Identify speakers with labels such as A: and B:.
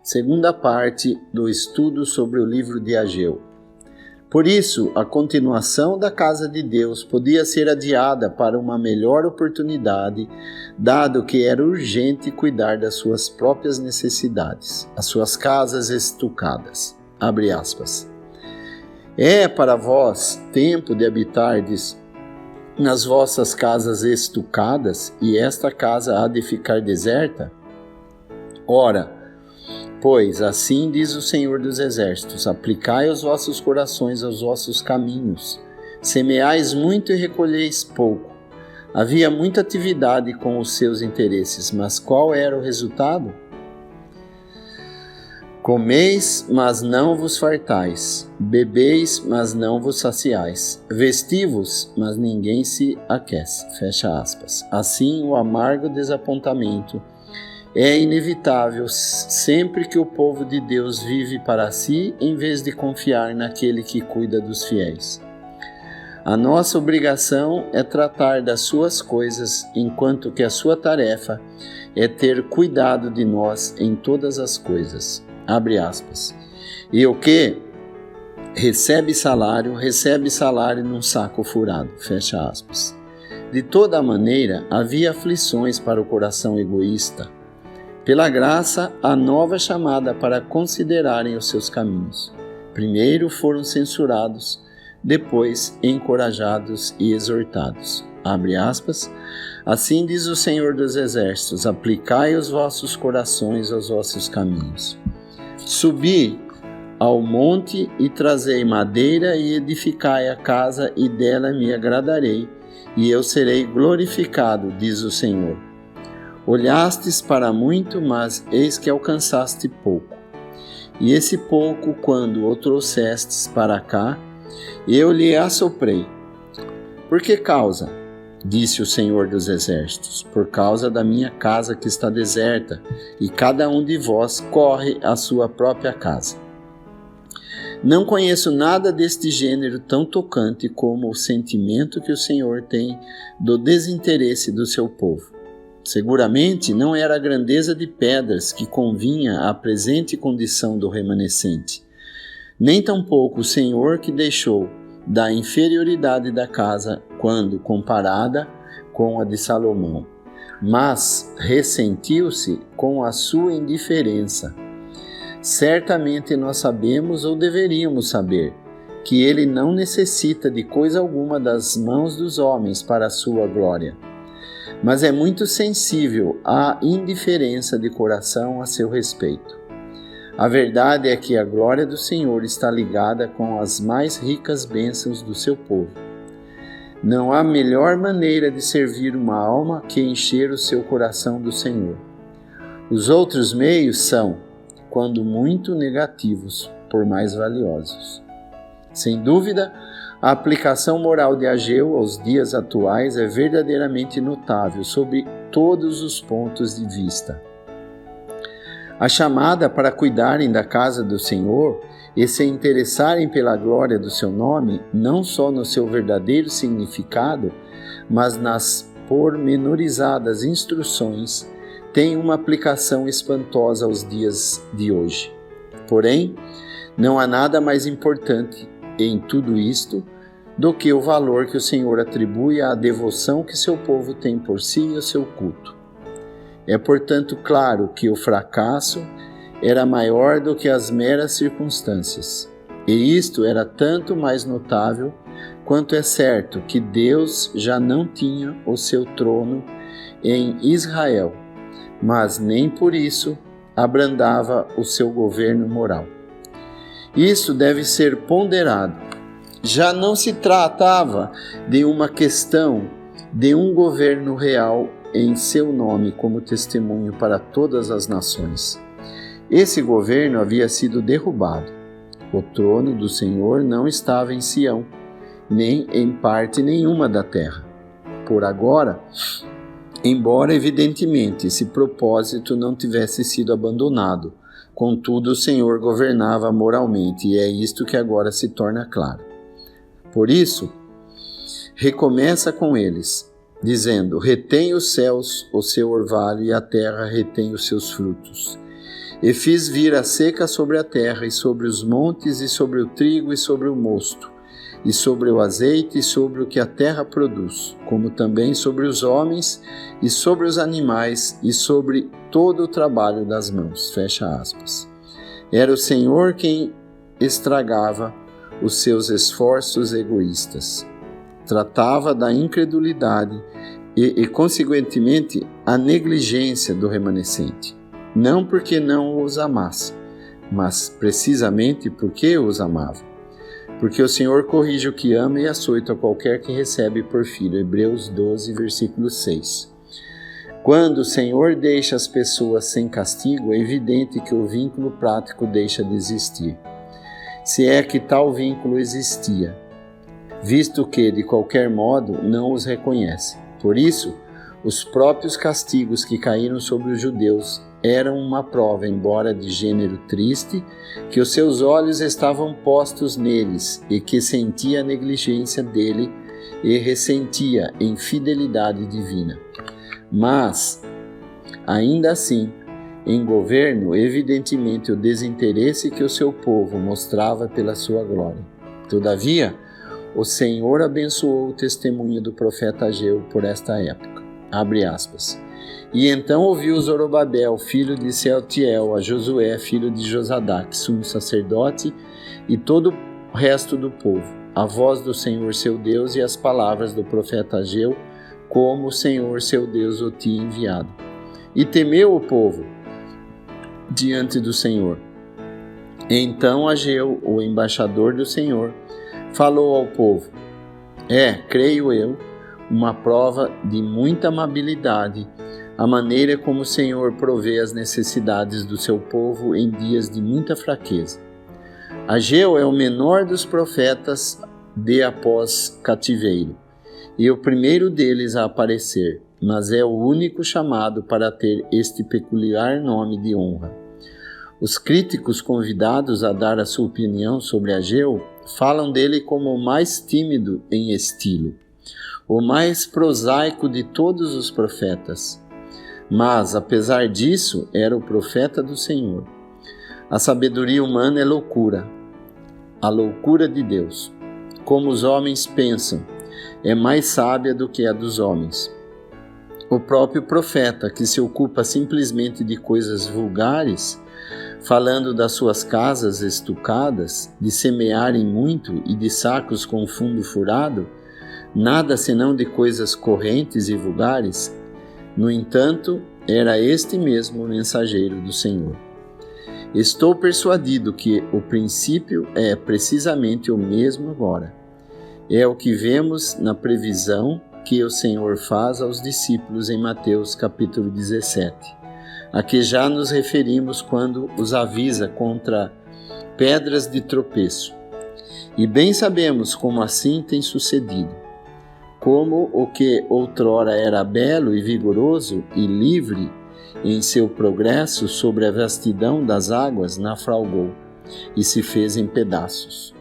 A: Segunda parte do estudo sobre o livro de Ageu. Por isso, a continuação da casa de Deus podia ser adiada para uma melhor oportunidade, dado que era urgente cuidar das suas próprias necessidades, as suas casas estucadas. Abre aspas. É para vós tempo de habitardes nas vossas casas estucadas, e esta casa há de ficar deserta? Ora, pois assim diz o Senhor dos Exércitos: aplicai os vossos corações aos vossos caminhos, semeais muito e recolheis pouco. Havia muita atividade com os seus interesses, mas qual era o resultado? Comeis, mas não vos fartais, bebeis, mas não vos saciais, vesti-vos, mas ninguém se aquece. Fecha aspas. Assim, o amargo desapontamento é inevitável sempre que o povo de Deus vive para si, em vez de confiar naquele que cuida dos fiéis. A nossa obrigação é tratar das suas coisas, enquanto que a sua tarefa é ter cuidado de nós em todas as coisas. Abre aspas. E o que recebe salário num saco furado. Fecha aspas. De toda maneira, havia aflições para o coração egoísta. Pela graça, a nova chamada para considerarem os seus caminhos. Primeiro foram censurados, depois encorajados e exortados. Abre aspas. Assim diz o Senhor dos Exércitos: aplicai os vossos corações aos vossos caminhos. Subi ao monte e trazei madeira e edificai a casa, e dela me agradarei, e eu serei glorificado, diz o Senhor. Olhastes para muito, mas eis que alcançaste pouco. E esse pouco, quando o trouxestes para cá, eu lhe assoprei. Por que causa? Disse o Senhor dos Exércitos: por causa da minha casa que está deserta, e cada um de vós corre à sua própria casa. Não conheço nada deste gênero tão tocante como o sentimento que o Senhor tem do desinteresse do seu povo. Seguramente não era a grandeza de pedras que convinha à presente condição do remanescente, nem tampouco o Senhor que deixou da inferioridade da casa quando comparada com a de Salomão, mas ressentiu-se com a sua indiferença. Certamente nós sabemos, ou deveríamos saber, que ele não necessita de coisa alguma das mãos dos homens para a sua glória, mas é muito sensível à indiferença de coração a seu respeito. A verdade é que a glória do Senhor está ligada com as mais ricas bênçãos do seu povo. Não há melhor maneira de servir uma alma que encher o seu coração do Senhor. Os outros meios são, quando muito, negativos, por mais valiosos. Sem dúvida, a aplicação moral de Ageu aos dias atuais é verdadeiramente notável sob todos os pontos de vista. A chamada para cuidarem da casa do Senhor e se interessarem pela glória do seu nome, não só no seu verdadeiro significado, mas nas pormenorizadas instruções, tem uma aplicação espantosa aos dias de hoje. Porém, não há nada mais importante em tudo isto do que o valor que o Senhor atribui à devoção que seu povo tem por si e ao seu culto. É, portanto, claro que o fracasso era maior do que as meras circunstâncias, e isto era tanto mais notável quanto é certo que Deus já não tinha o seu trono em Israel, mas nem por isso abrandava o seu governo moral. Isso deve ser ponderado. Já não se tratava de uma questão de um governo real em seu nome como testemunho para todas as nações. Esse governo havia sido derrubado. O trono do Senhor não estava em Sião, nem em parte nenhuma da terra. Por agora, embora evidentemente esse propósito não tivesse sido abandonado, contudo o Senhor governava moralmente, e é isto que agora se torna claro. Por isso, recomeça com eles: dizendo: retém os céus o seu orvalho e a terra retém os seus frutos. E fiz vir a seca sobre a terra e sobre os montes e sobre o trigo e sobre o mosto, e sobre o azeite e sobre o que a terra produz, como também sobre os homens e sobre os animais e sobre todo o trabalho das mãos. Fecha aspas. Era o Senhor quem estragava os seus esforços egoístas. Tratava da incredulidade e consequentemente, a negligência do remanescente. Não porque não os amasse, mas precisamente porque os amava. Porque o Senhor corrige o que ama e açoita qualquer que recebe por filho. Hebreus 12, versículo 6. Quando o Senhor deixa as pessoas sem castigo, é evidente que o vínculo prático deixa de existir. Se é que tal vínculo existia, visto que, de qualquer modo, não os reconhece. Por isso, os próprios castigos que caíram sobre os judeus eram uma prova, embora de gênero triste, que os seus olhos estavam postos neles e que sentia a negligência dele e ressentia a infidelidade divina. Mas, ainda assim, em governo, evidentemente o desinteresse que o seu povo mostrava pela sua glória. Todavia, o Senhor abençoou o testemunho do profeta Ageu por esta época. Abre aspas. E então ouviu Zorobabel, filho de Sealtiel, a Josué, filho de Josadaque, sumo sacerdote, e todo o resto do povo, a voz do Senhor seu Deus e as palavras do profeta Ageu, como o Senhor seu Deus o tinha enviado. E temeu o povo diante do Senhor. Então Ageu, o embaixador do Senhor, falou ao povo: creio eu, uma prova de muita amabilidade, a maneira como o Senhor provê as necessidades do seu povo em dias de muita fraqueza. Ageu é o menor dos profetas de após cativeiro, e o primeiro deles a aparecer, mas é o único chamado para ter este peculiar nome de honra. Os críticos convidados a dar a sua opinião sobre Ageu falam dele como o mais tímido em estilo, o mais prosaico de todos os profetas. Mas, apesar disso, era o profeta do Senhor. A sabedoria humana é loucura, a loucura de Deus. Como os homens pensam, é mais sábia do que a dos homens. O próprio profeta, que se ocupa simplesmente de coisas vulgares, falando das suas casas estucadas, de semearem muito e de sacos com fundo furado, nada senão de coisas correntes e vulgares. No entanto, era este mesmo o mensageiro do Senhor. Estou persuadido que o princípio é precisamente o mesmo agora. É o que vemos na previsão que o Senhor faz aos discípulos em Mateus capítulo 17, a que já nos referimos quando os avisa contra pedras de tropeço. E bem sabemos como assim tem sucedido. Como o que outrora era belo e vigoroso e livre em seu progresso sobre a vastidão das águas naufragou e se fez em pedaços.